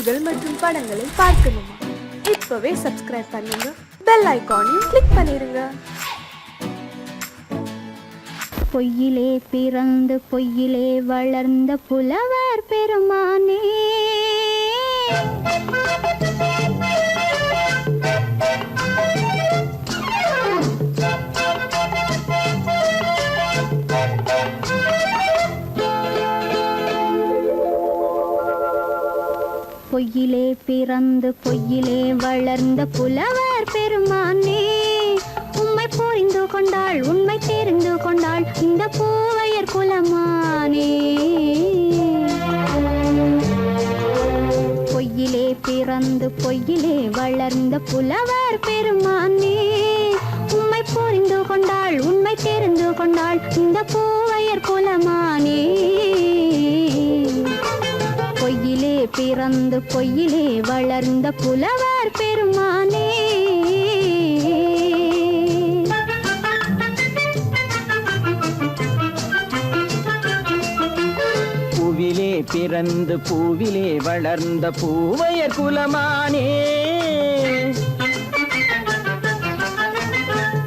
பாடல்கள் மற்றும் படங்களை பார்க்கணுமா? இப்பவே சப்ஸ்கிரைப் பண்ணுங்க, பெல் ஐகானையும் கிளிக் பண்ணிருங்க. பொய்யிலே பிறந்து பொய்யிலே வளர்ந்த புலவர் பெருமானே, பொய்யிலே பிறந்து பொய்யிலே வளர்ந்த புலவர் பெருமானே, உம்மை புரிந்து கொண்டாள் உண்மை தெரிந்து கொண்டாள் இந்த பூவையர் குலமானே. பொய்யிலே பிறந்து பொய்யிலே வளர்ந்த புலவர் பெருமானே, உம்மை புரிந்து கொண்டாள் உண்மை தெரிந்து கொண்டாள் இந்த பூவையர் குலமானே. பொய்யிலே பிறந்து பொய்யிலே வளர்ந்த புலவர் பெருமானே. பூவிலே பிறந்து பூவிலே வளர்ந்த பூவையர் குலமானே,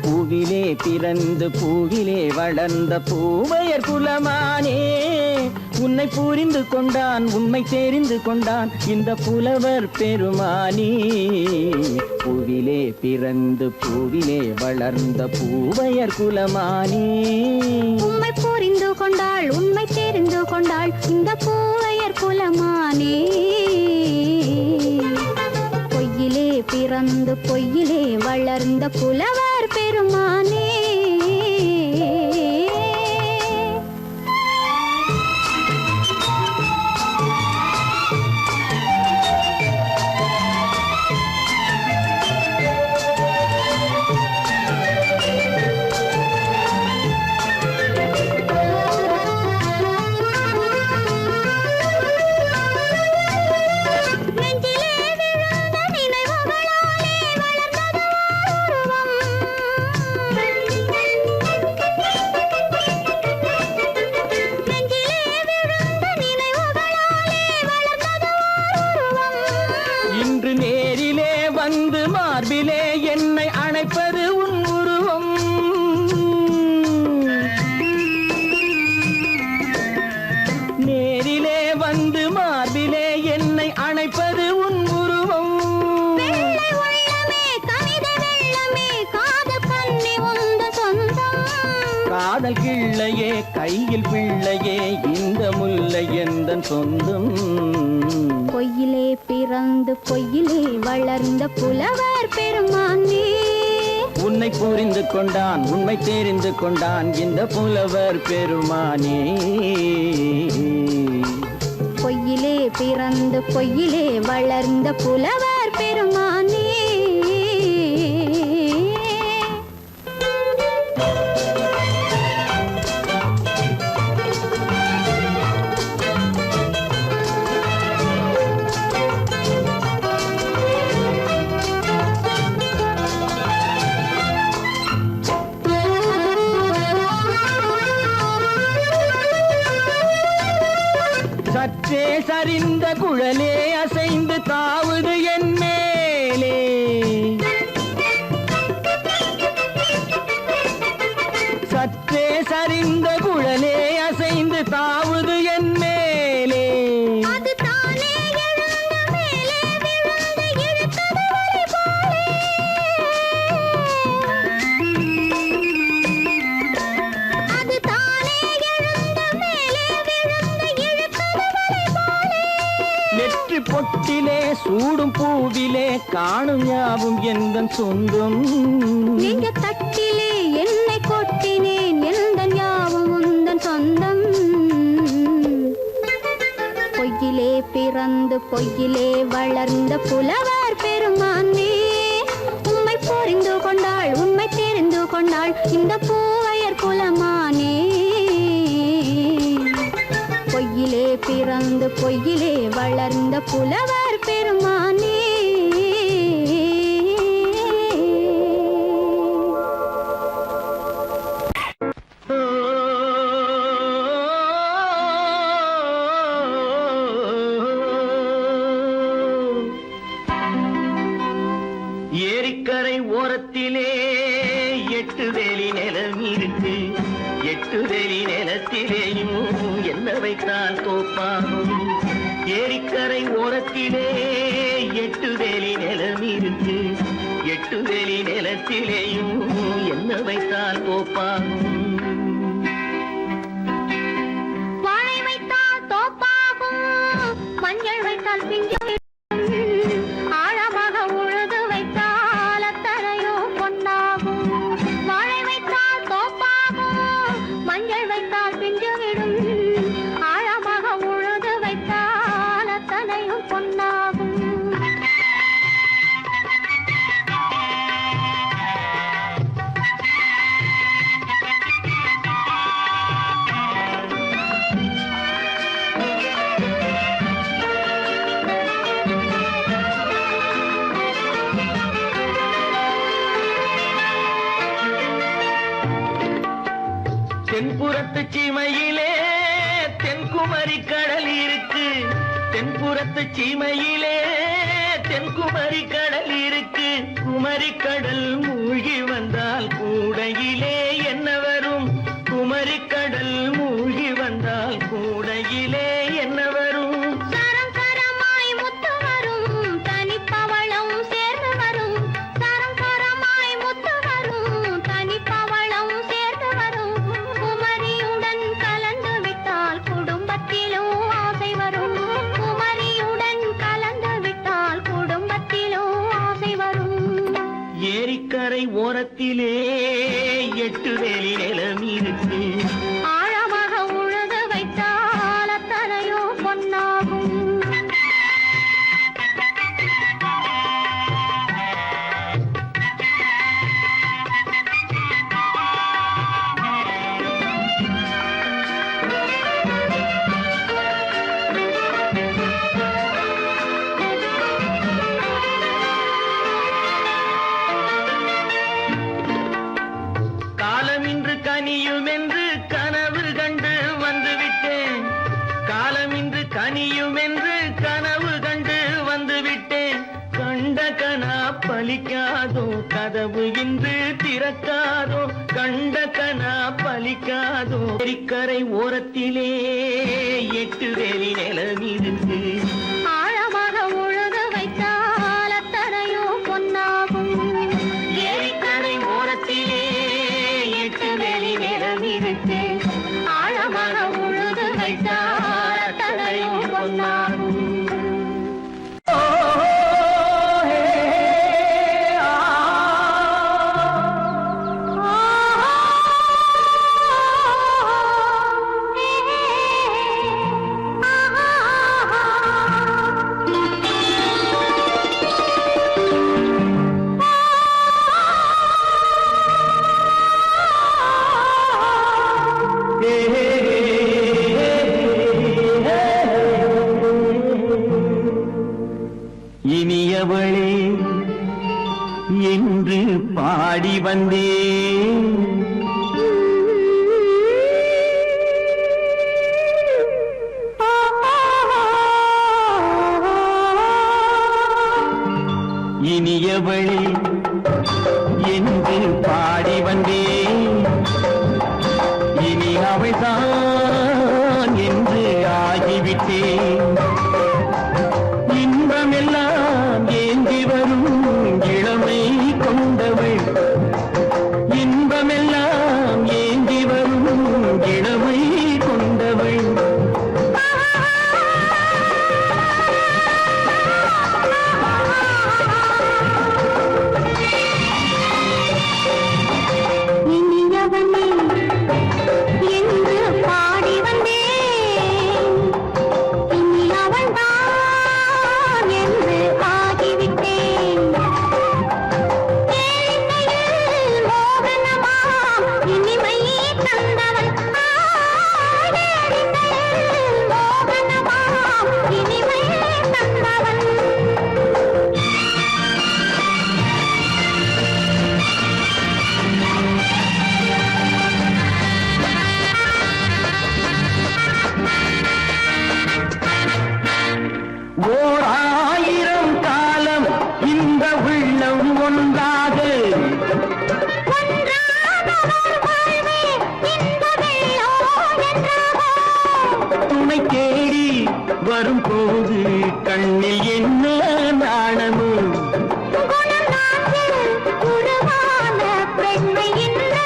பூவிலே பிறந்து பூவிலே வளர்ந்த பூவையர் குலமானே, உன்னை புரிந்து கொண்டான் உண்மை தெரிந்து கொண்டான் இந்த புலவர் பெருமானே. பூவிலே பிறந்து பூவிலே வளர்ந்த பூவையர் குலமானே, உண்மை புரிந்து கொண்டாள் உண்மை தெரிந்து கொண்டாள் இந்த பூவையர் குலமானே. பொய்யிலே பிறந்து பொய்யிலே வளர்ந்த புலவர் பெருமானே. இன்று நேரிலே வந்து மார்பிலே என்னை அணைப்பது உன் உருவம், நேரிலே வந்து மார்பிலே என்னை அணைப்பது உன் உருவம். காதல் கிள்ளையே கையில் பிள்ளையே இந்த முல்லை எந்தன் சொந்தம். பொய்யிலே பிறந்து பொய்யிலே வளர்ந்த புலவர் பெருமானே, உன்னை புரிந்து கொண்டான் உண்மை தெரிந்து கொண்டான் இந்த புலவர் பெருமானே. பொய்யிலே பிறந்து பொய்யிலே வளர்ந்த புலவர் பெருமானே. சற்றே சரிந்த குழலே அசைந்து தாவுது என் மேலே, சற்றே சரிந்த குழலே அசைந்து தாவுது என் மேலே. நெற்றி பொட்டிலே சூடும் பூவிலே காணும் யாவும் எந்தன் சொந்தம். நீங்க தட்டிலே என்னை கொட்டினேன் எந்தன் யாவும் உந்தன் சொந்தம். பொய்யிலே பிறந்து பொய்யிலே வளர்ந்த புலவர் பெருமானே, உம்மை புரிந்து கொண்டாள் உண்மை தெரிந்து கொண்டாள் இந்த பூவையர் குலமானே. பொய்யிலே பிறந்து பொய்யிலே வளர்ந்த புலவர் பெருமானே. ஓரத்திலே 8 வேலி நிலம் இருக்கு. 8 வேலி நிலத்திலேயும் என்ன வைத்தால் தோப்பாகும். ஏரிக்கரை ஓரத்திலே 8 வேலி நிலம் இருக்கு. 8 வேலி நிலத்திலேயும் என்ன வைத்தால் தோப்பாகும். வாழை வைத்தால் தோப்பாகும், மஞ்சள் வைத்தால் பிஞ்சு, ஆழமாக உழுது வைத்தால் அத்தனையோ பொன்னாகும். வாழை வைத்தால் தோப்பாகும், மஞ்சள் வைத்தால் பிஞ்சு விடும், ஆழமாக உழுது வைத்தால் அத்தனையும் பொன்னாகும். தென்புறத்து சீமையிலே தென்குமரி கடல் இருக்கு. தென்புறத்து சீமையிலே தென்குமரி கடல் இருக்கு. குமரி கடல் மூழ்கி வந்தால் கூடையிலே என்ன வரும். குமரி கடல் மூழ்கி வந்தால் கூடையிலே என்ன வரும். சரம் சரமாய் முத்து வரும், தனிப்பவளம் சேர்ந்து வரும். சரம் சரமாய் முத்து வரும், தனிப்பவளம் சேர்ந்து வரும். குமரியுடன் கலந்து விட்டால் குடும்பத்திலும் ஆசை வரும். குமரியுடன் கலந்து விட்டால் குடும்பத்திலும் ஆசை வரும். ஏரிக்கரை ஓரத்திலே 8 வேலி நிலம் இருக்கு. ஆழமாக உழுது வைத்தால் அத்தனையோ பொன்னாகும். காலமின்று கனியும் என்று கனவு கண்டு வந்துவிட்டேன். காலமின்று கனியும் என்று கனவு கண்டு வந்துவிட்டேன். கண்ட கனா பலிக்காதோ, கதவு இன்று திறக்காதோ. கண்ட கனா பலிக்காதோ. ஏரிக்கரை ஓரத்திலே 8 வேலி நிலம் இருக்கு. ஆழமாக உழுது வைத்தால் அத்தனையோ பொன்னாகும். ஏரிக்கரை ஓரத்திலே 8 வேலி நிலம் இருக்கு. ஆழமாக உழுது வைத்தால் அத்தனையோ பொன்னாகும். இனியவளே என்று பாடி வந்தேன். இனியவளே என்று பாடி வந்தேன். இனி அவள்தான் என்று ஆகிவிட்டேன். இன்பமெல்லாம் ஏந்தி வரும் இளமை கொண்டவள். இன்பமெல்லாம் ஏந்தி வரும் இளமை கொண்டவள். இனியவனே என்று பாடி வந்தேன். இனி அவள்தான் என்று ஆகிவிட்டேன். கேளிக்கையில் மோகனமாம் இனிமை தந்தவன். கேளிக்கையில் மோகனமாம் இனிமை தந்தவன். ஓர் 1000 காலம் இந்த உள்ளம் ஒன்றாக வரும்போது கண்ணில் என்ன நாணமோ குணநாட்டில் உருவான பெண்மை இன்று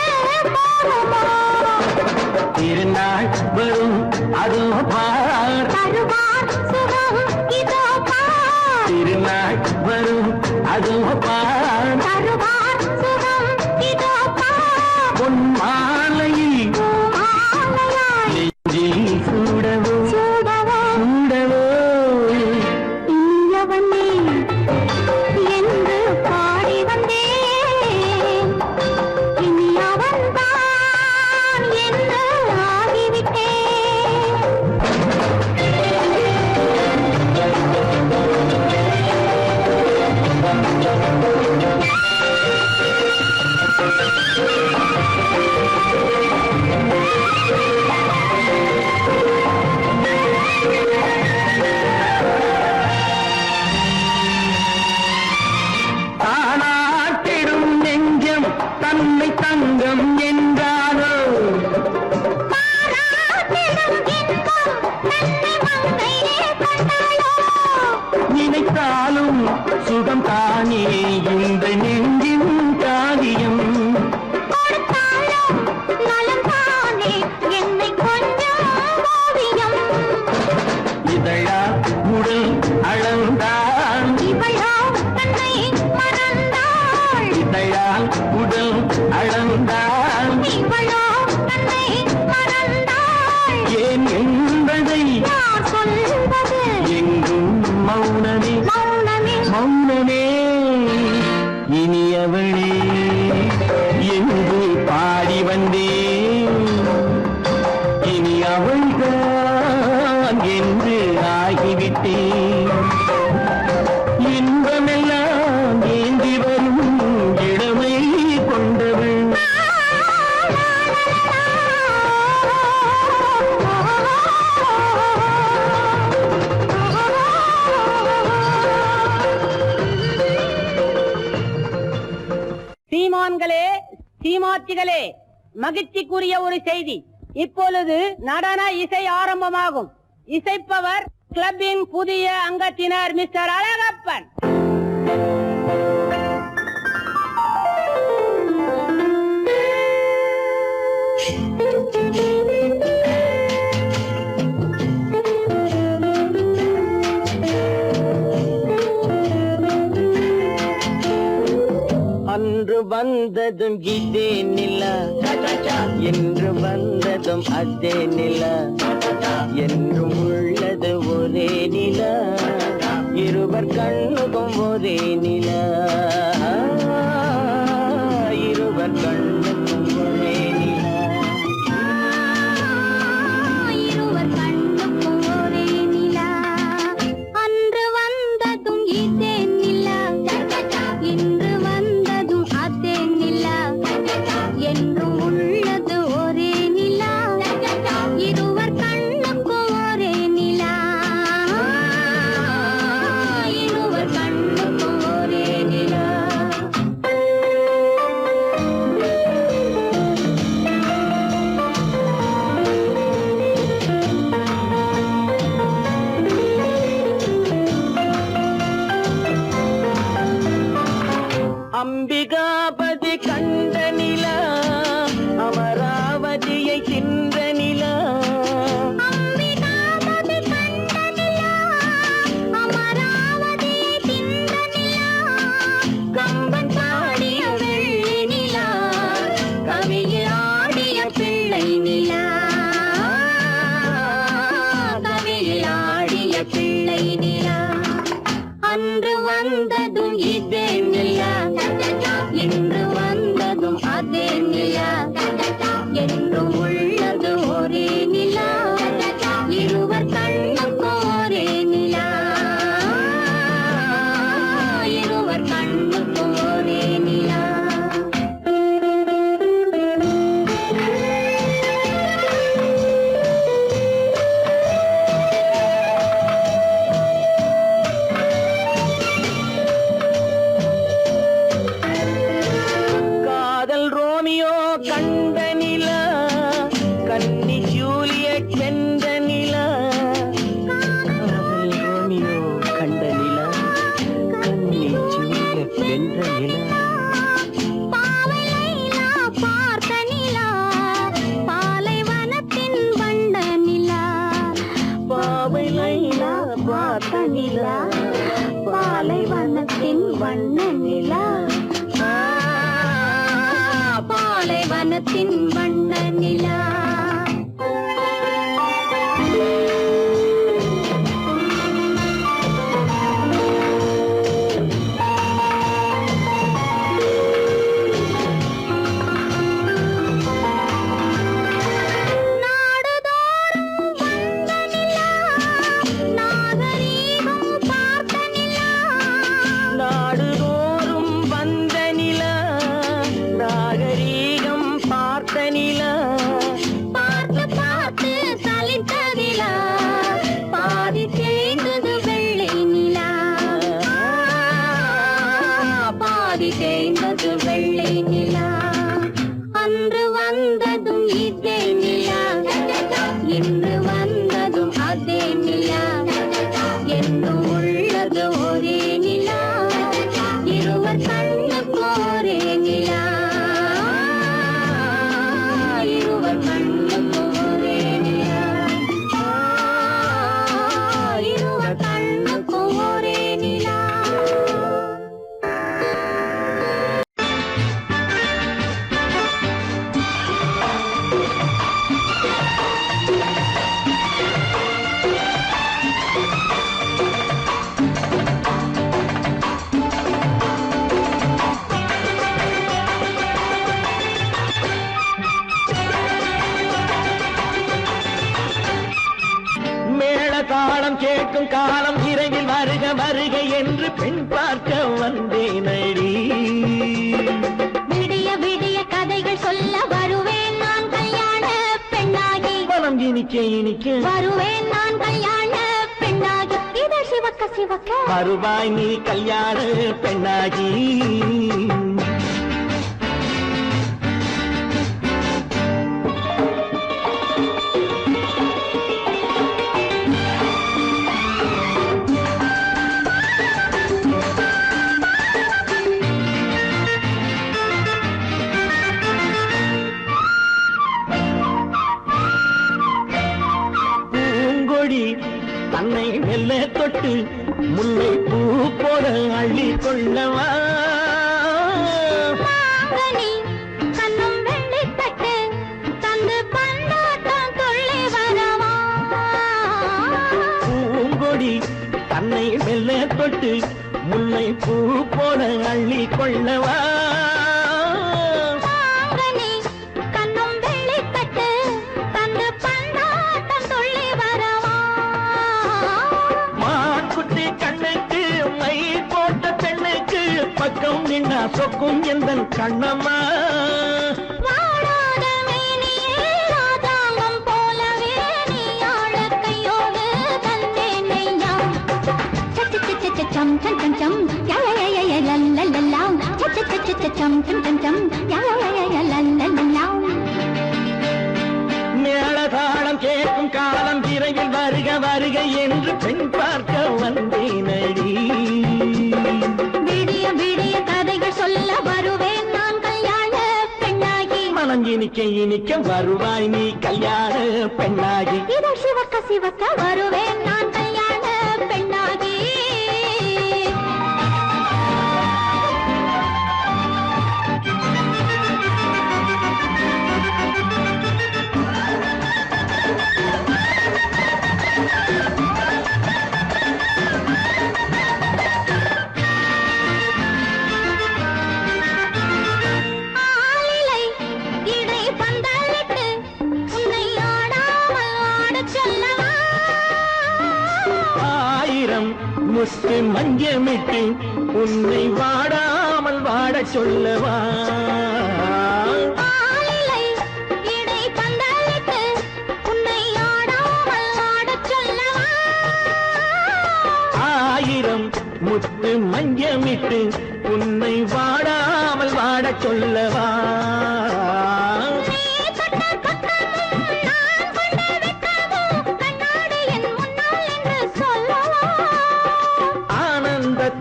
பாவமோ திருநாள் வரும் அதோ பார் தருவார் சுகம் இதோ பார் திருநாள் வரும் அதோ பார் தருவார் சுகம் இதோ பார் பொன் மாலையில் மாலையாய் நெஞ்சில் சூடவோ சூடவோ சூடவோ இனியவனே என்று பாடி வந்தேன் இனி அவன்தான் என்று ஆகிவிட்டேன் தானாட்டிடும் நெஞ்சம் தன்னை தங்கம் என்றாரோ பாராட்டிடும் இன்பம் தன்னை மங்கையே கண்டாளோ நினைத்தாலும் சுகம் தானே இந்த நெஞ்சின் காரியம் கொடுத்தாலும் நலம் தானே என்னை கொஞ்சம் ஓவியம் இதழா உடல் அளந்தான் இவளோ தன்னை மறந்தாள் இதழால் உடல் அளந்தான் இவளோ தன்னை மறந்தாள் ஏன் என்பதை யார் சொல்வது எங்கும் மௌனமே மௌனமே மௌனமே இனியவளே என்று பாடி வந்தேன் இனி அவள்தான் என்று ஆகிவிட்டேன் இன்பமெல்லாம் ஏந்தி வரும் இளமை கொண்டவள் சீமான்களே சீமாத்திகளே மகிழ்ச்சிக்குரிய ஒரு செய்தி. இப்பொழுது நடன இசை ஆரம்பமாகும். இசைப்பவர் கிளப்பின் புதிய அங்கத்தினர் மிஸ்டர் அழகப்பன். அன்று வந்ததும் இதே நிலா என்று வந்ததும் அதே நிலா என்றும் உள்ளது ஒரே நிலா இருவர் கண்ணுக்கும் ஒரே நிலா இருவர் கண்ணுக்கும் ஒரே நிலா இருவர் கண்ணுக்கும் ஒரே நிலா அன்று வந்ததும் இதே நிலா இன்று வந்ததும் அதே நிலா என்றும் உள்ளது ஒரே நிலா இருவர் கண்ணுக்கும் ஒரே நிலா இருவர் கண்ணுக்கும் ஒரே நிலா அம்பிகாபதி கண்ட நிலா அமராவதியை தின்ற நிலா அம்பிகாபதி கண்ட நிலா அமராவதியை தின்ற நிலா கம்பன் பாடிய வெள்ளி நிலா கவியில் ஆடிய பிள்ளை நிலா கவியில் ஆடிய பிள்ளை நிலா அன்று வந்ததும் இதே நிலா இன்று வந்ததும் அதே நிலா என்றும் உள்ளது ஒரே நிலா இருவர் கண்ணுக்கும் ஒரே நிலா இருவர் கண்ணுக்கும் ஒரே நிலா வண்ண நிலா பாலைவனத்தின் வண்ண நிலா தேய்ந்தது வெள்ளை நிலா அன்று வந்ததும் இதே நிலா இன்று வந்ததும் அதே நிலா என்றும் உள்ளது ஒரே நிலா இருவர் கண்ணுக்கு ஒரே நிலா இருவர் கண்ணுக்கு ஒரே நிலா இருவர் கண்ணுக்கு ஒரே நிலா தாளம் கேட்கும் காலம் விரைவில் வருக வருக என்று பெண் பார்க்க வந்தேனடி விடிய விடிய கதைகள் சொல்ல வருவேன் நான் கல்யாண பெண்ணாகி மனம் இனிக்க இனிக்க வருவேன் நான் கல்யாண பெண்ணாகி இது சிவக்க சிவக்க வருவாய் நீ கல்யாண பெண்ணாகி தன்னை மெல்ல தொட்டு முல்லை பூ போல அள்ளி கொள்ளவா கண்ணும் வெள்ளி தட்டு தந்து பண்டாட்டம் துள்ளி வரவா பூங்கொடி தன்னை மெல்ல தொட்டு முல்லை பூ போல அள்ளி கொள்ளவா பக்கம் நின்னா சொக்கும் எந்தன் கண்ணம்மா வாடாத மேனியே ராதாங்கம் போலவே நீ ஆழ கையோடு தந்தேன் நெய்யா சச்ச சச்ச சம் சம் சம் சம் யா யா யா யா லல்லல்லா சச்ச சச்ச சம் சம் சம் சம் யா யா யா யா லல்லல்லா மேளதாளம் கேட்கும் காலம் விரைவில் வருக வருக என்று பெண் பார்க்க வந்தேனடி விடிய விடிய கதைகள் சொல்ல வருவேன் நான் கல்யாண பெண்ணாகி மனம் இனிக்க இனிக்க வருவாய் நீ கல்யாண பெண்ணாகி இது சிவக்க சிவக்க வருவேன் நான் கல்யாண பெண்ணாகி முத்து மஞ்சமிட்டு உன்னை வாடாமல் வாடச் சொல்லவா ஆயிரம் முத்து மஞ்சமிட்டு உன்னை வாடாமல் வாடச் சொல்லவா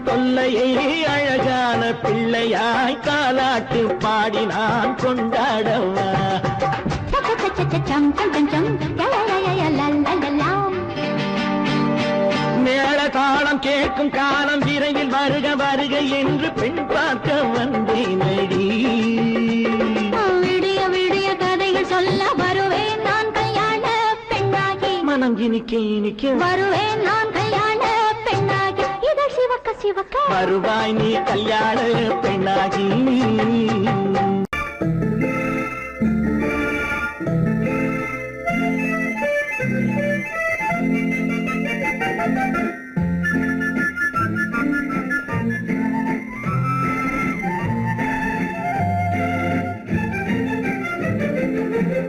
தொல்லையை அழகான பிள்ளையாய் காலாட்டு பாடி நான் கொண்டாடவா மேள தாளம் கேட்கும் காலம் விரைவில் வருக வருக என்று பெண் பார்க்க வந்தேனடி. விடிய விடிய கதைகள் சொல்ல வருவேன் நான் கல்யாண பெண்ணாகி. மனம் இனிக்க இனிக்க வருவேன் நான் கல்யாண பெண்ணாகி. இதழ் சிவக்க சிவக்க வருவாய் நீ கல்யாண பெண்ணாகி.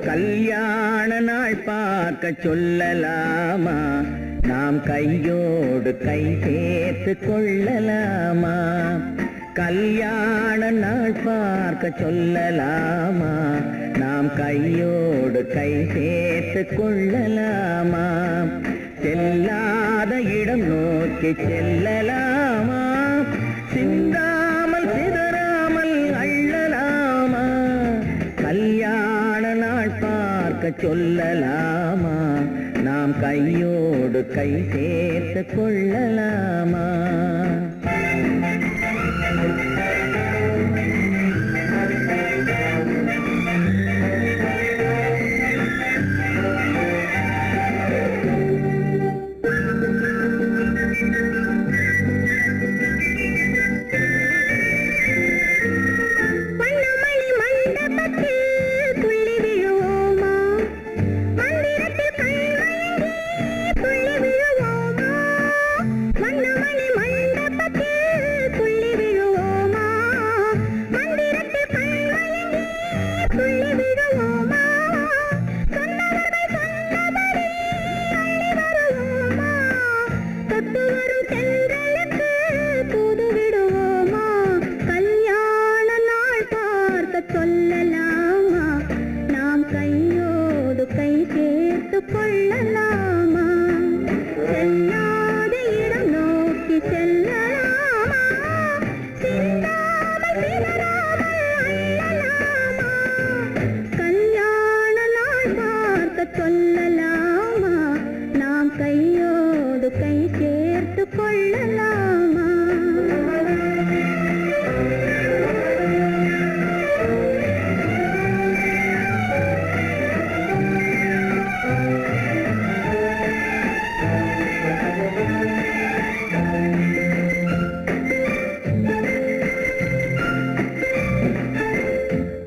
கல்யாண நாள் பார்க்க சொல்லலாமா, நாம் கையோடு கை சேர்த்து கொள்ளலாமா. கல்யாண நாள் பார்க்க சொல்லலாமா, நாம் கையோடு கை சேர்த்து கொள்ளலாமா. செல்லாத இடம் நோக்கி செல்லலாமா, சிந்தாமல் சிதறாமல் அள்ளலாமா. கல்யாண நாள் பார்க்க சொல்லலாமா, நாம் கையோடு கை சேர்த்து கொள்ளலாமா.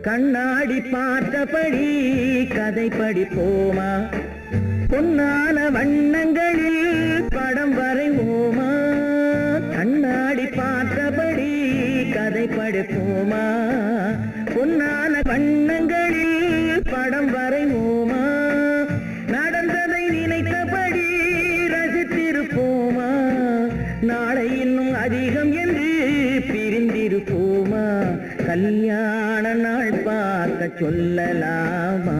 கண்ணாடி பார்த்தபடி கதை படிப்போமா, பொன்னான வண்ணங்களில் படம் வரைவோமா. கண்ணாடி பார்த்தபடி கதை படிப்போமா, பொன்னான வண்ணங்களில் படம் வரைவோமா. நடந்ததை நினைத்தபடி ரசித்திருப்போமா, நாளை இன்னும் அதிகம் என்று பிரிந்திருப்போமா. கல்யாண நாள் பார்க்க சொல்லலாமா,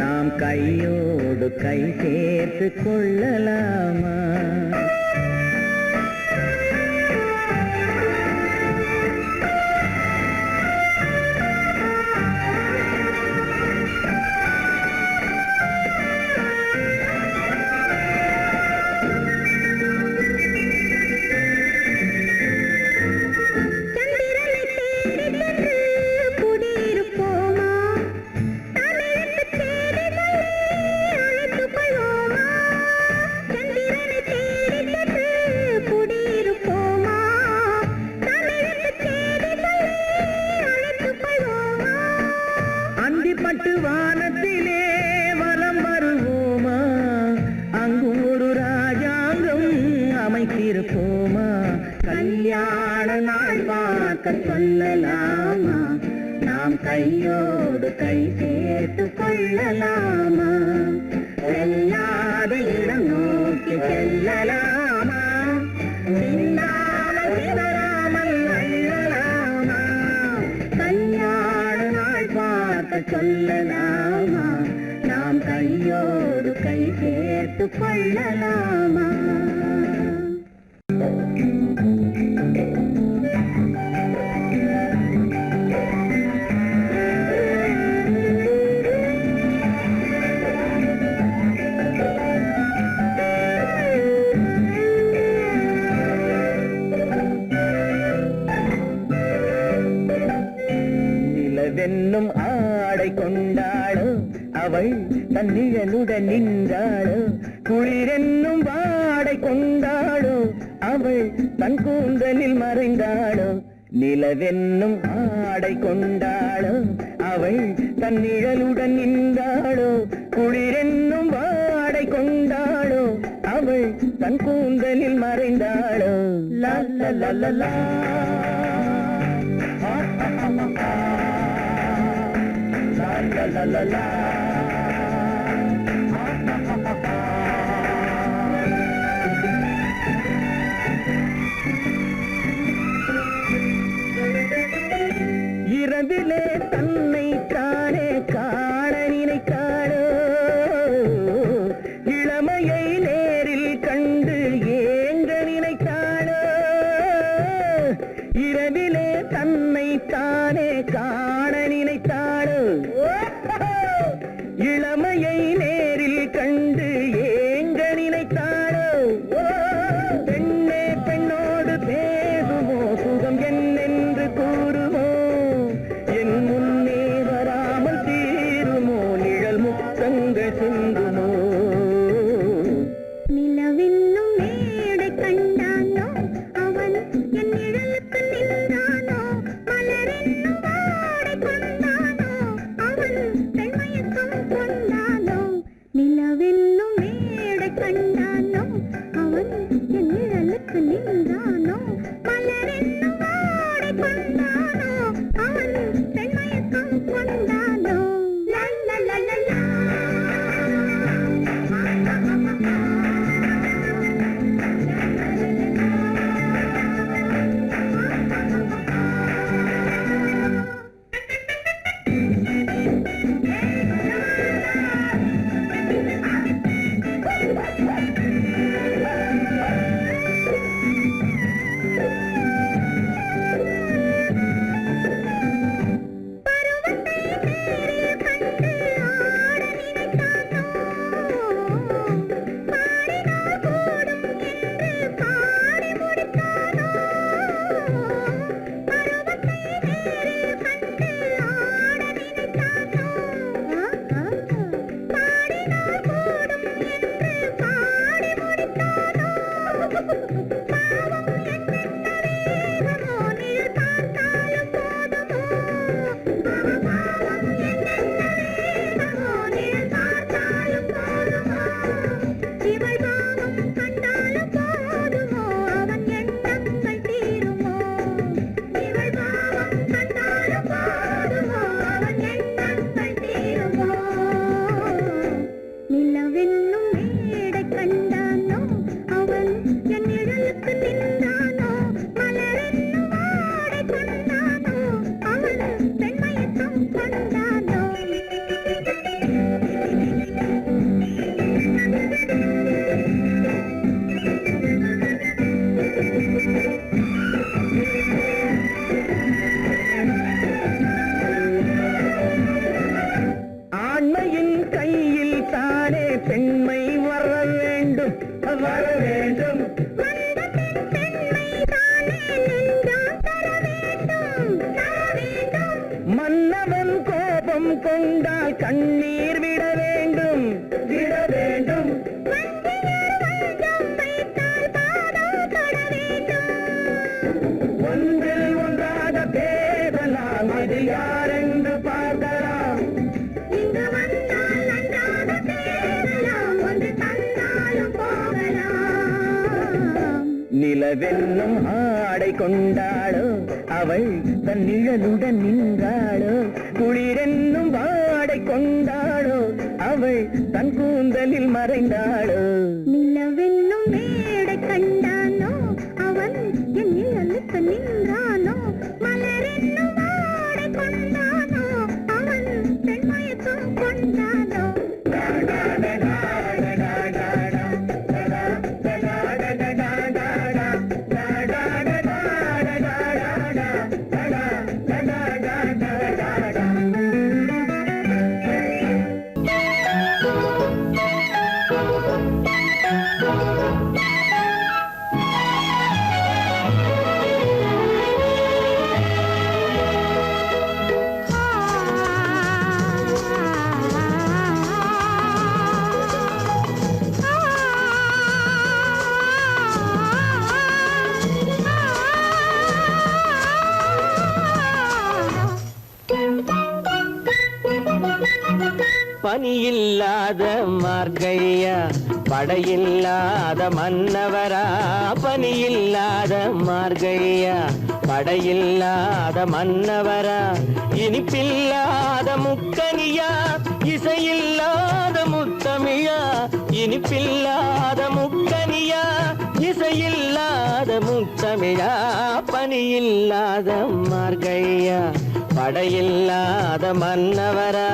நாம் கையோடு கை சேர்த்து கொள்ளலாமா. பட்டு வானத்திலே வலம் வருவோமா, அங்கும் ஒரு ராஜாங்கம் அமைத்திருப்போமா. கல்யாண நாள் பார்க்க சொல்லலாமா, நாம் கையோடு கை சேர்த்து கொள்ளலாமா. செல்லாத இடம் நோக்கி செல்லலாமா, சிந்தாமல் சிதறாமல் அள்ளலாமா. கல்யாண நாள் பார்க்க சொல்லலாமா, நாம் கையோடு கை சேர்த்து கொள்ளலாமா. நிலவென்னும் ஆடை கொண்டாளோ அவள் தன் நிழலுடன் நின்றாளோ குளிரென்னும் வாடை கொண்டாளோ அவள் தன் கூந்தலில் மறைந்தாளோ நிலவென்னும் ஆடை கொண்டாளோ அவள் தன் நிழலுடன் நின்றாளோ குளிரென்னும் வாடை கொண்டாளோ அவள் தன் கூந்தலில் மறைந்தாளோ லா லா லா லா லா la la la இரவிலே தன்னை தானே காண நினைத்தாளோ இளமையை நேரில் கண்டு ஏங்க நினைத்தாளோ இரவிலே தன்னை தானே காண நினைத்தாளோ இளமையை நேரில் கண்டு ஏங்க நினைத்தாளோ பெண்ணே பெண்ணோடு பேசுமோ சுகம் என்னென்று கூறுமோ என் முன்னே வராமல் தீருமோ நிழல் முத்தங்கள் சிந்துமோ நிலவென்னும் மேடை கண்டானோ அவன் என் நிழலுக்கு நின்றானோ மலரென்னும் வாடை கொண்டானோ அவன் பெண்மயக்கம் கொண்டானோ நிலவென்னும் மேடை கண்டானோ அவன் என் நிழலுக்கு நின்றானோ மலரென்னும் வாடை கொண்டானோ அவன் பெண்மயக்கம் கொண்டானோ லா லா லா லா லா நிலவென்னும் மேடை கண்டானோ அவன் என் நிழலுக்கு நின்றானோ மலரென்னும் வாடை கொண்டானோ அவன் பெண்மயக்கம் கொண்டானோ ஆண்மையின் கையில் தானே பெண்மை வர வேண்டும் வர வேண்டும் மன்னவன் கோபம் கொண்டால் கண்ணீர் விட வேண்டும் விட வேண்டும் ஒன்றில் ஒன்றாக பேசலாம் அது யாரென்று பார்க்கலாம் இங்கு வந்தால் நன்றாக பேசலாம் ஒன்று தந்தாலும் போகலாம் நிலவென்னும் ஆடை கொண்டாளோ அவள் தன் நிழலுடன் நின்றாளோ குளிரென்னும் வாடை கொண்டாளோ அவள் தன் கூந்தலில் மறைந்தாளோ நிலவென்னும் மேடை கண்டானோ அவன் என் நிழலுக்கு நின்றானோ மலரென்னும் வாடை கொண்டானோ அவன் பெண்மயக்கம் கொண்டானோ பனியில்லாத மார்கழியா படையில்லாத மன்னவரா பனியில்லாத மார்கழியா படையில்லாத மன்னவரா இனிப்பில்லாத முக்கனியா இசையில்லாத முத்தமிழா இனிப்பில்லாத முக்கனியா இசையில்லாத முத்தமிழா பனியில்லாத மார்கழியா படையில்லாத மன்னவரா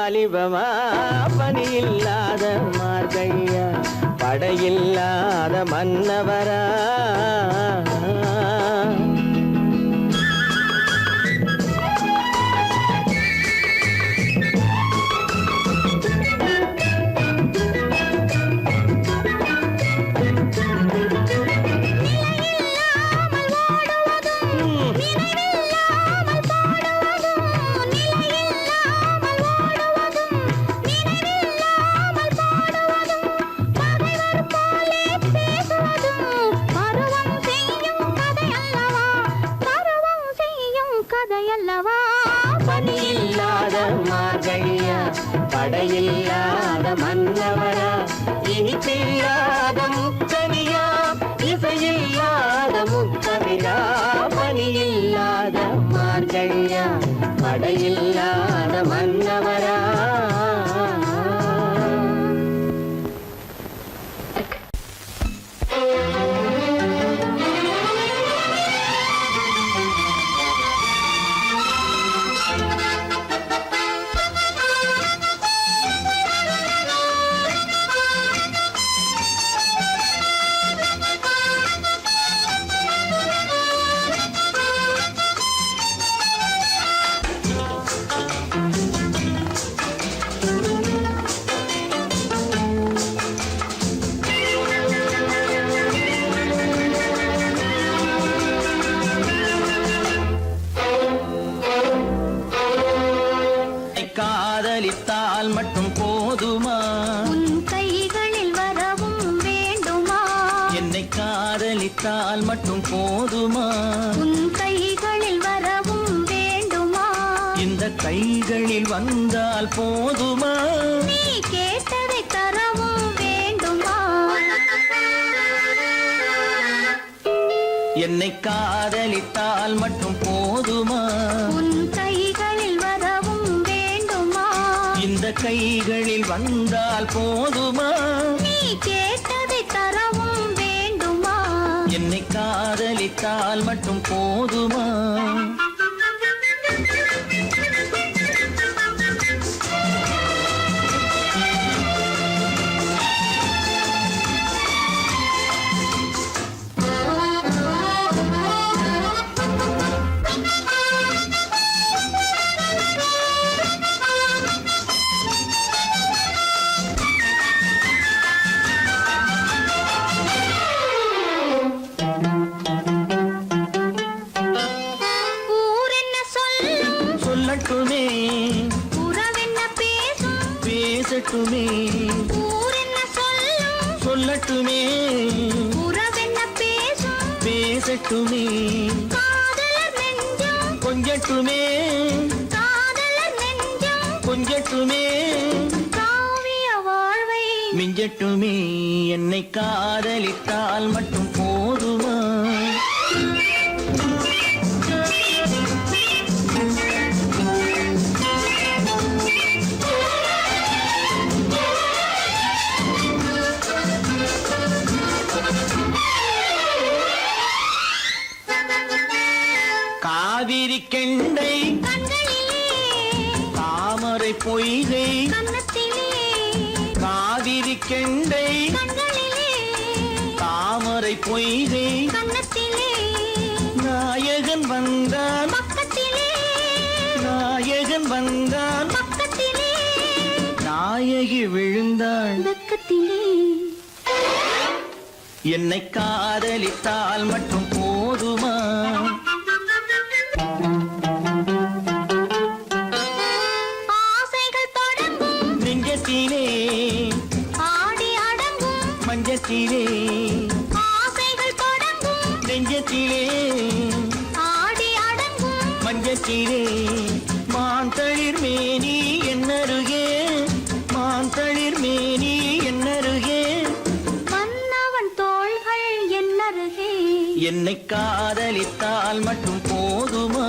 வாலிபமா பனியில்லாத மார்கழியா படையில்லாத மன்னவரா பனியில்லாத மார்கழியா படையில்லாத மன்னவரா இனிப்பில்லாத முக்கனியா இசையில்லாத முத்தமிழா பனியில்லாத மார்கழியா படையில்லாத மன்னவரா காதலித்தால் மட்டும் போதுமா உன் கைகளில் வரவும் வேண்டுமா என்னை காதலித்தால் மட்டும் போதுமா உன் கைகளில் வரவும் வேண்டுமா இந்த கைகளில் வந்தால் போதுமா நீ கேட்டதை தரவும் வேண்டுமா என்னை காதலித்தால் மட்டும் போதுமா உன் கைகளில் வரவும் வேண்டுமா இந்த கைகளில் வந்தால் போதுமா நீ கேட்டதை தரவும் வேண்டுமா என்னை காதலித்தால் மட்டும் போதுமா ஊர் என்ன சொல்லும் சொல்லட்டுமே உறவென்ன பேசும் பேசட்டுமே காதலர் நெஞ்சம் கொஞ்சட்டுமே காதலர் நெஞ்சம் கொஞ்சட்டுமே காவிய வாழ்வை மிஞ்சட்டுமே என்னை காதலித்தால் மட்டும் போதுமா காவிரி கெண்டை கண்களிலே தாமரை பொய்கை கன்னத்திலே காவிரி கெண்டை கண்களிலே தாமரை பொய்கை கன்னத்திலே நாயகன் வந்தான் பக்கத்திலே நாயகன் வந்தான் பக்கத்திலே நாயகி விழுந்தாள் பக்கத்திலே என்னை காதலித்தால் மட்டும் போதுமா ஆசைகள் தொடங்கும் நெஞ்சத்திலே ஆடி அடங்கும் மஞ்சத்திலே ஆசைகள் தொடங்கும் நெஞ்சத்திலே ஆடி அடங்கும் மஞ்சத்திலே மாந்தளிர் மேனி என்னருகே மாந்தளிர் மேனி என்னருகே மன்னவன் தோள்கள் என்னருகே என்னை காதலித்தால் மட்டும் போதுமா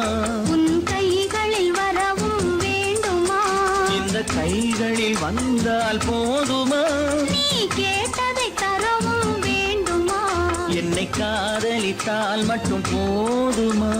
உன் கைகளில் வரவும் வேண்டுமா இந்த கைகளில் வந்தால் போதுமா நீ கேட்டதை தரவும் வேண்டுமா என்னை காதலித்தால் மட்டும் போதுமா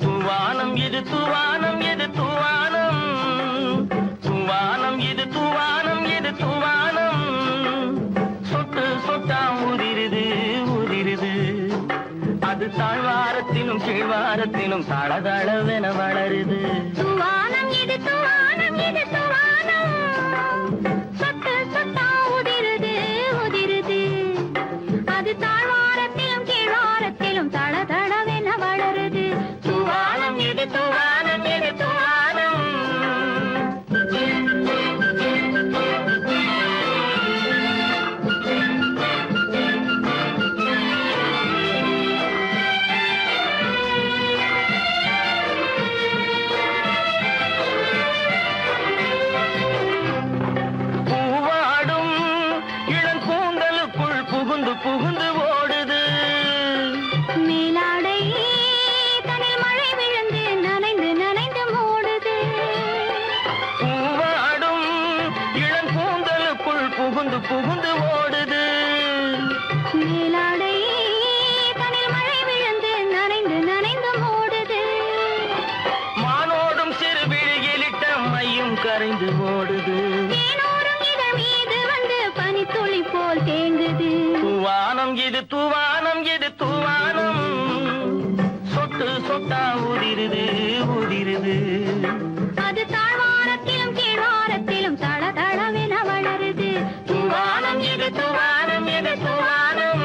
தூவானம் இது தூவானம் இது தூவானம் தூவானம் இது தூவானம் இது தூவானம் சொட்டு சொட்டா உதிருது உதிருது அது தாழ்வாரத்திலும் கீழ்வாரத்திலும் தளதளவென வளருது துவானம் இது துவானம் இது துவானம் சொட்டு சொட்டா உதிருது உதிருது அது தாழ்வாரத்திலும் கீழ்வாரத்திலும் தளதளவென வளருது தூவானம் இது தூவானம் இது தூவானம் பூவாடும் இளம் கூந்தலுக்குள் புகுந்து புகுந்து ஓடுது மேலாடை தனில் மழை விழுந்து நனைந்து நனைந்து மூடுது பூவாடும் இளம் கூந்தலுக்குள் புகுந்து புகுந்து ஓடுது மேலாடை தனில் மழை விழுந்து நனைந்து நனைந்து மூடுது மானோடும் சிறு விழியிலிட்ட மையும் கரைந்து ஓடுது தேனோரும் இதழ் மீது வந்து பனித்துளி போல் தேங்குது தூவானம் இது தூவானம் இது தூவானம் சொட்டு சொட்டா உதிருது உதிருது அது தாழ்வாரத்திலும் கீழ்வாரத்திலும் தளதளவென வளருது தூவானம் இது தூவானம் இது தூவானம்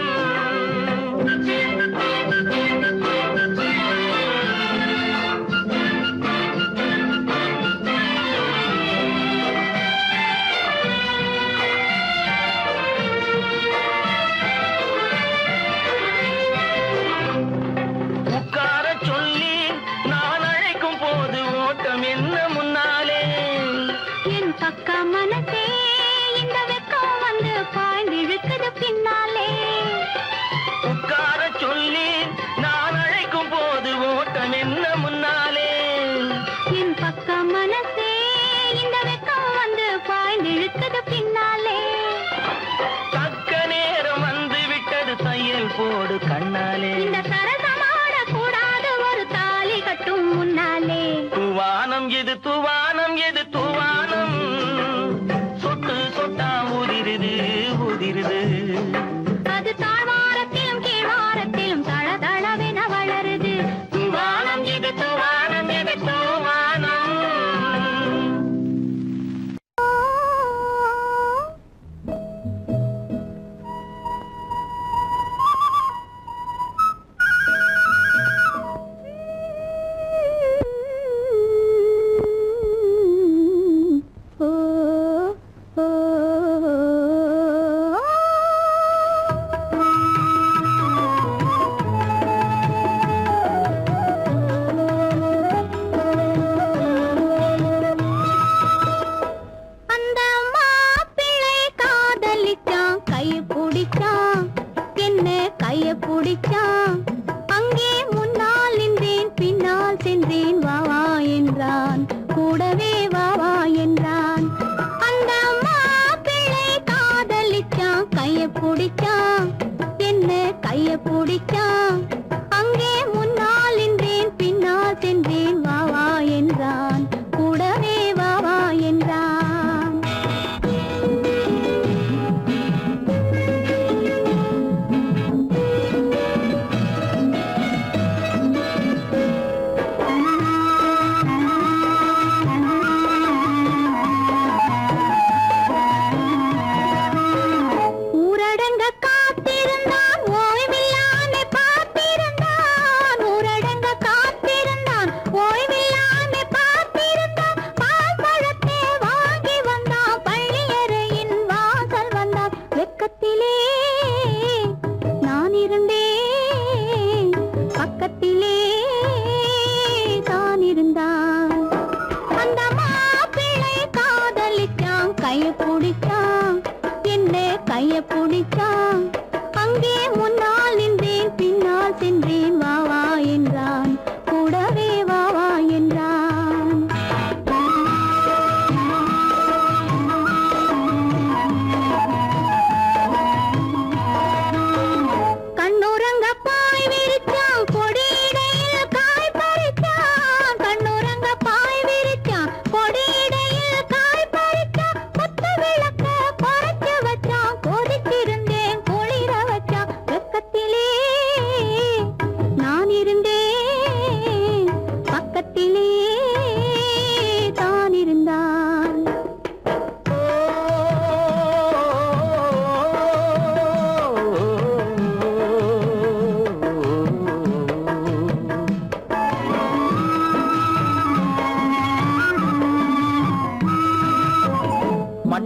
உட்கார சொல்லி நான் அழைக்கும் போது ஓட்டம் என்ன முன்னாலே என் பக்க மனசே இந்த வெக்கம் வந்து பாய்ந்திழுக்குது பின்னாலே உட்கார சொல்லி நான் அழைக்கும் போது ஓட்டம் என்ன முன்னாலே என் பக்க மனசே இந்த வெக்கம் வந்து பாய்ந்திழுக்குது பின்னாலே தக்க நேரம் வந்து விட்டது தையல் போடு கண்ணாலே இந்த சரசமாட கூடாது ஒரு தாலி கட்டும் முன்னாலே தூவானம் எது தூவானம் எது தூவானம் சொட்டு சொட்டா உதிருது உதிருது அது தாழ்வாரத்திலும் கீழ்வாரத்திலும் தளதளவென வளருது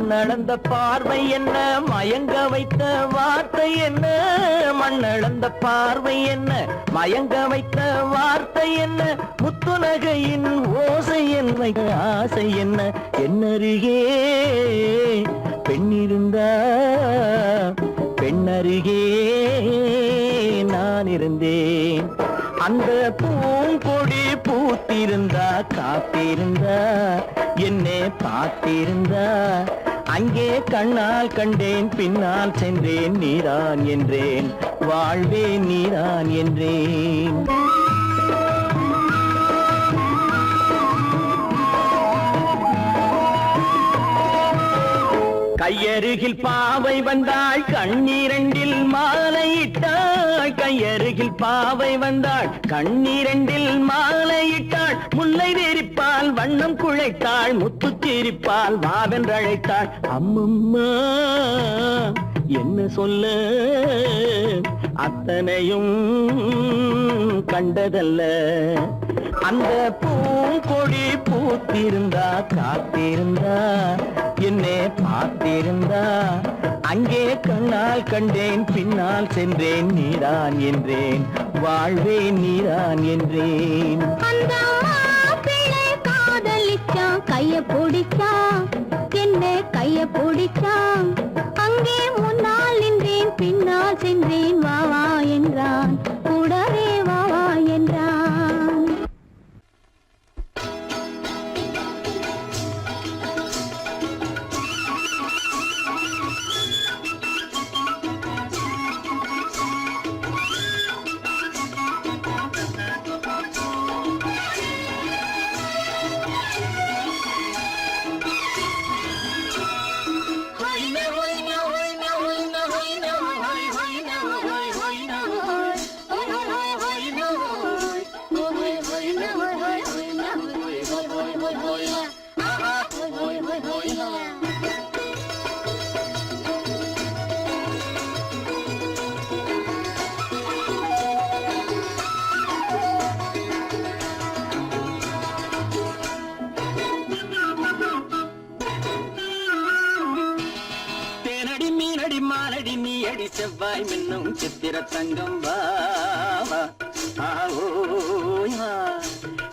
கண்ணளந்த பார்வை என்ன, மயங்க வைத்த வார்த்தை என்ன, மண்ணளந்த பார்வை என்ன, மயங்க வைத்த வார்த்தை என்ன, முத்துநகையின் ஓசை என்ன, ஆசை என்ன, என்னருகே பெண்ணிருந்தா பெண்ணருகே நான் இருந்தேன். அந்த பூங்கொடி பூத்திருந்தா காத்திருந்தா என்னை பார்த்திருந்தா அங்கே கண்ணால் கண்டேன் பின்னால் சென்றேன் நீதான் என்றேன் வாழ்வே நீதான் என்றேன். கையருகில் பாவை வந்தாள் கண்ணீரண்டில் மாலையிட்டாள், கையருகில் பாவை வந்தாள் கண்ணீரண்டில் மாலையிட்டாள், முல்லை வெறிப்பால் வண்ணம் குழைத்தாள், முத்து சிரிப்பால் வாவென்றழைத்தாள். அம்மம்மா என்ன சொல்ல அத்தனையும் கண்டதல்ல, அந்த பூங்கொடி பூத்திருந்தா காத்திருந்தா என்னை பார்த்திருந்தா அங்கே கண்ணால் கண்டேன் பின்னால் சென்றேன் நீதான் என்றேன் வாழ்வே நீதான் என்றேன். அந்த மாப்பிள்ளை காதலிச்சான், கைய பிடிச்சான், என்ன கைய பிடிச்சான், அங்கே முன்னால் நின்றேன் பின்னால் சென்றேன் வா வா என்றான், கூடவே வா வா என்றான். மாலடி நீ அடி செவ்வாய் மின்னும் சித்திர தங்கம் வாவா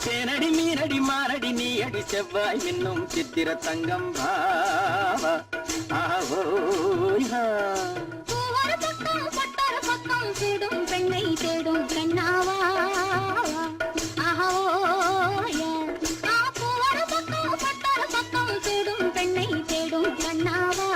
தேனடி மீனடி மாலடி நீ அடி செவ்வாய் மின்னும் சித்திர தங்கம் வாவா தேடும் பெண்ணை தேடும் பெண்ணாவா தேடும் பெண்ணை தேடும் பெண்ணாவா.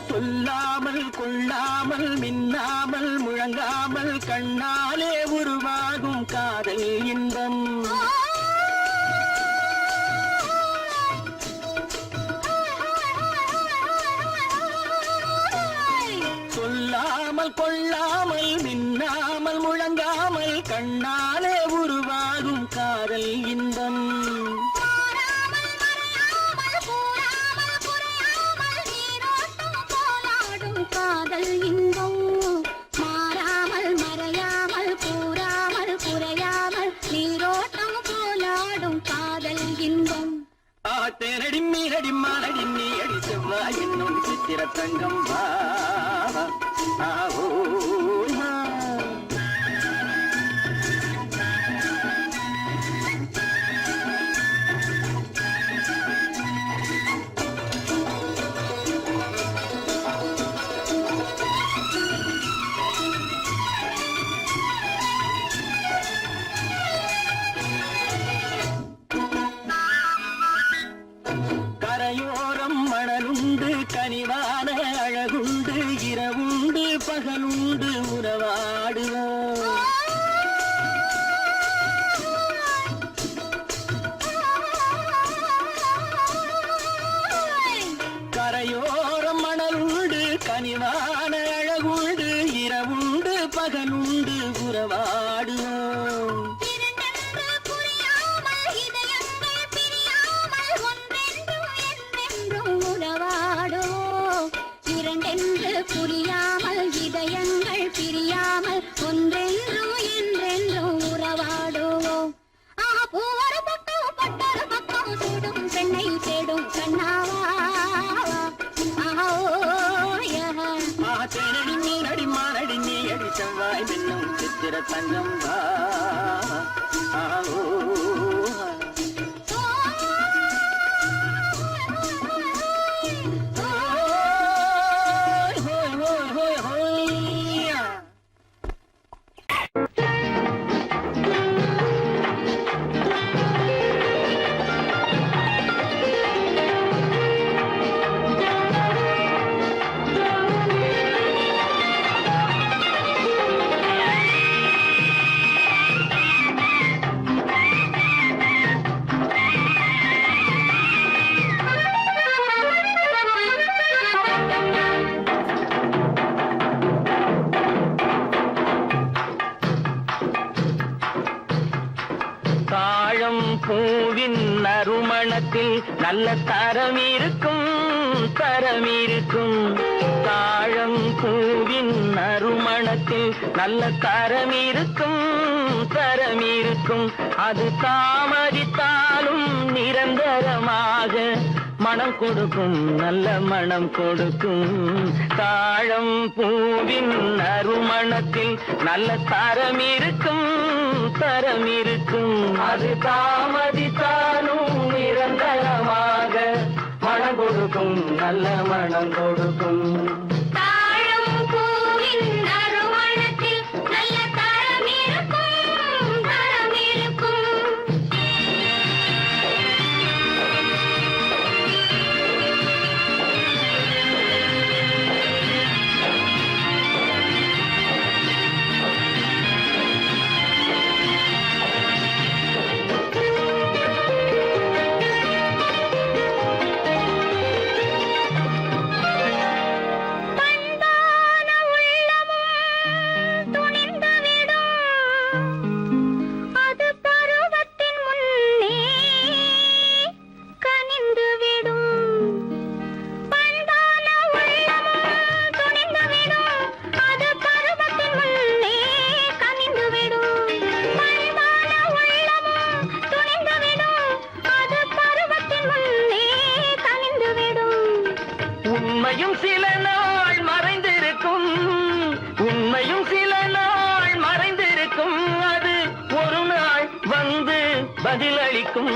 சொல்லாமல் கொள்ளாமல் மின்னாமல் முழங்காமல் கண்ணாலே உருவாகும் காதல் இன்பம். சொல்லாமல் கொள்ளாமல் மின்னாமல் முழங்காமல் கண்ணாலே உருவாகும் காதல் இன்பம். காதல் இன்பம் மாறாமல் மறையாமல் கூறாமல் குறையாமல் நீரோட்டம் போலாடும் காதல் இன்பம். தேனடி மீனடி மாலடி நீ அடி செவ்வாய் என்னும் சித்திர தங்கம் வாவா கரையோரம் மணலுண்டு கனிவான அழகுண்டு இரவுண்டு பகலுண்டு உறவாடுவோம். கரையோரம் மணலுண்டு கனிவான அழகுண்டு இரவுண்டு தேடும் கண்ணாவா தேனடி நீனடி மானடி நீ அடி செவ்வாய் மின்னும் சித்திர தங்கம் வா பூவின் நறுமணத்தில் நல்ல தரம் இருக்கும் தாழம் பூவின் நறுமணத்தில் நல்ல தரம் இருக்கும் அது தாமதித்தாலும் நிரந்தரமாக மனம் கொடுக்கும் நல்ல மனம் கொடுக்கும் தாழம் பூவின் நறுமணத்தில் நல்ல தரம் இருக்கும் அது தாமதித்தாலும் நிரந்தரமாக மனம் கொடுக்கும் நல்ல மனம் கொடுக்கும் தாழம் பூவின் நறுமணத்தில் நல்ல தரம் இருக்கும் உண்மையும் சில நாள் மறைந்திருக்கும் அது ஒரு நாள் வந்து பதிலளிக்கும்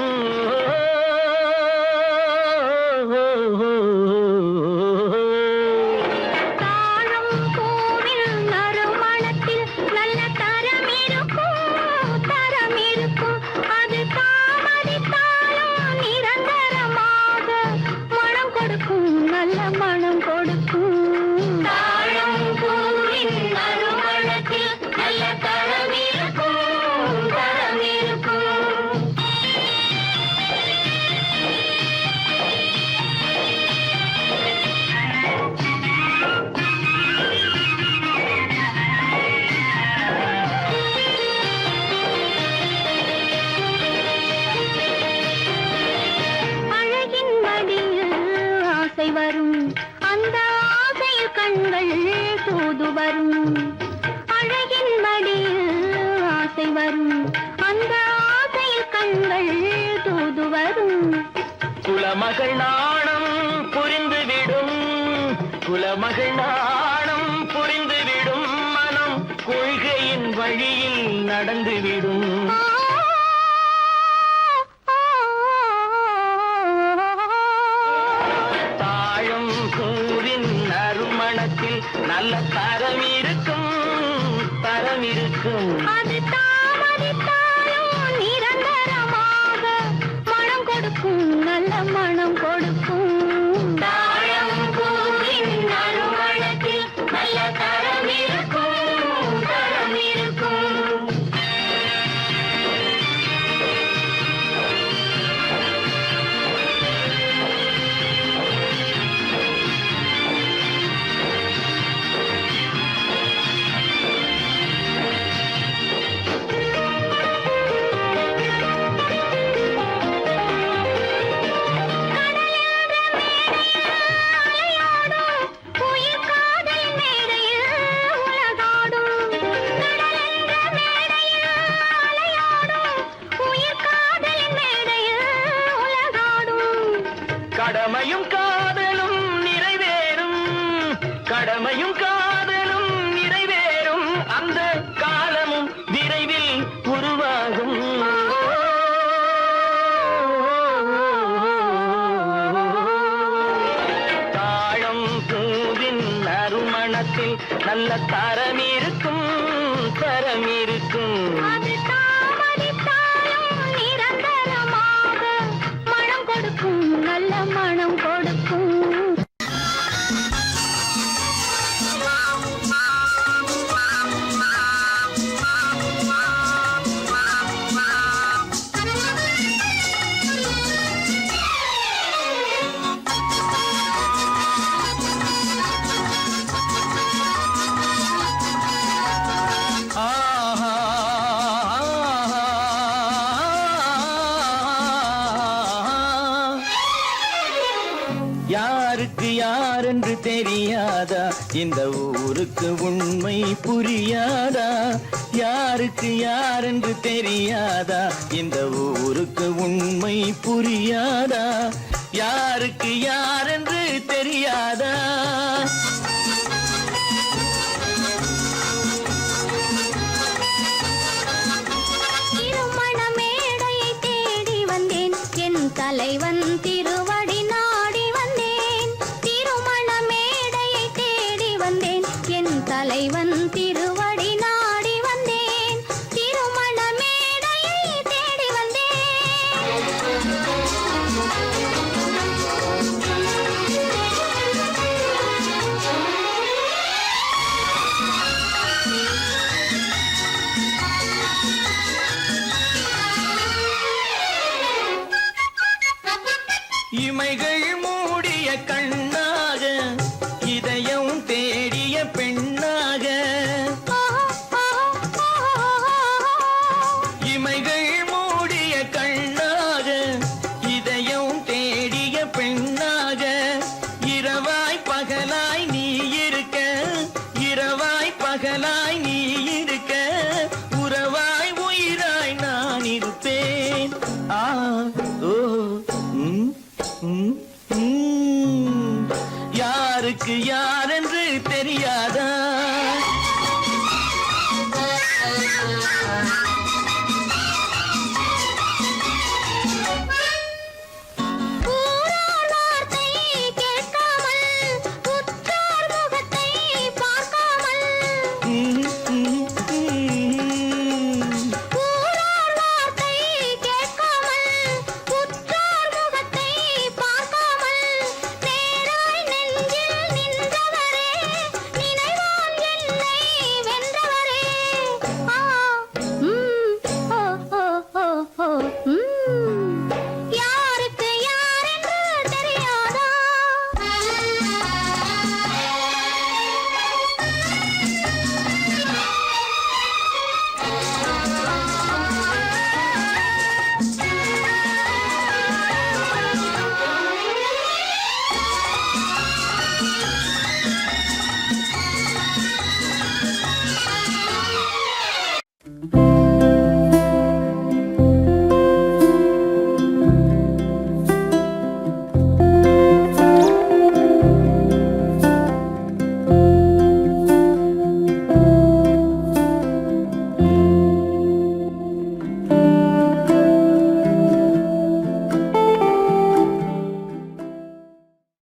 வரும் அந்த ஆசையில் கண்கள் தூது வரும் அழகின் மடியில் ஆசை வரும் அந்த ஆசையில் கண்கள் தூது வரும் குலமகள் நாணம் புரிந்துவிடும் மனம் கொள்கையின் வழியில் நடந்துவிடும் நல்ல தரம் இருக்கும் அது தாமதித்தாலும் நிரந்தரமாக மனம் கொடுக்கும் நல்ல மனம் கொடுக்கும் தாழம் பூவின் நறுமணத்தில் நல்ல தரம் இருக்கும் கடமையும் காதலும் நிறைவேறும், கடமையும் காதலும் நிறைவேறும், அந்த காலமும் விரைவில் உருவாகும். தாழம் பூவின் நறுமணத்தில் நல்ல தரம் இருக்கும், தரம் இருக்கும். அது தாமதித்தாலும் நிரந்தரமாக மனம் கொடுக்கும், நல்ல மனம் கொடுக்கும். யாருக்கு யாரென்று தெரியாதா, இந்த ஊருக்கு உண்மை புரியாதா? யாருக்கு யாரென்று தெரியாதா, இந்த ஊருக்கு உண்மை புரியாதா? யாருக்கு யாரென்று தெரியாதா? திருமண மேடையை தேடி வந்தேன், என் தலைவன் திருவடி நாடி வந்தேன். திருமண மேடையை தேடி வந்தேன், என் தலைவன் திருவடி நாடி வந்தேன். திருமண மேடையை தேடி இமைகள் மூடிய கண்ணாக, இதயம் தேடிய பெண்ணாக. இமைகள் மூடிய கண்ணாக, இதயம் தேடிய பெண்ணாக. இரவாய் பகலாய் நீ இருக்க, இரவாய் பகலாய் நீ இருக்க, உறவாய் உயிராய் நான் இருப்பேன். ஆ ஓ ம் ம் ம். யாருக்கு யார்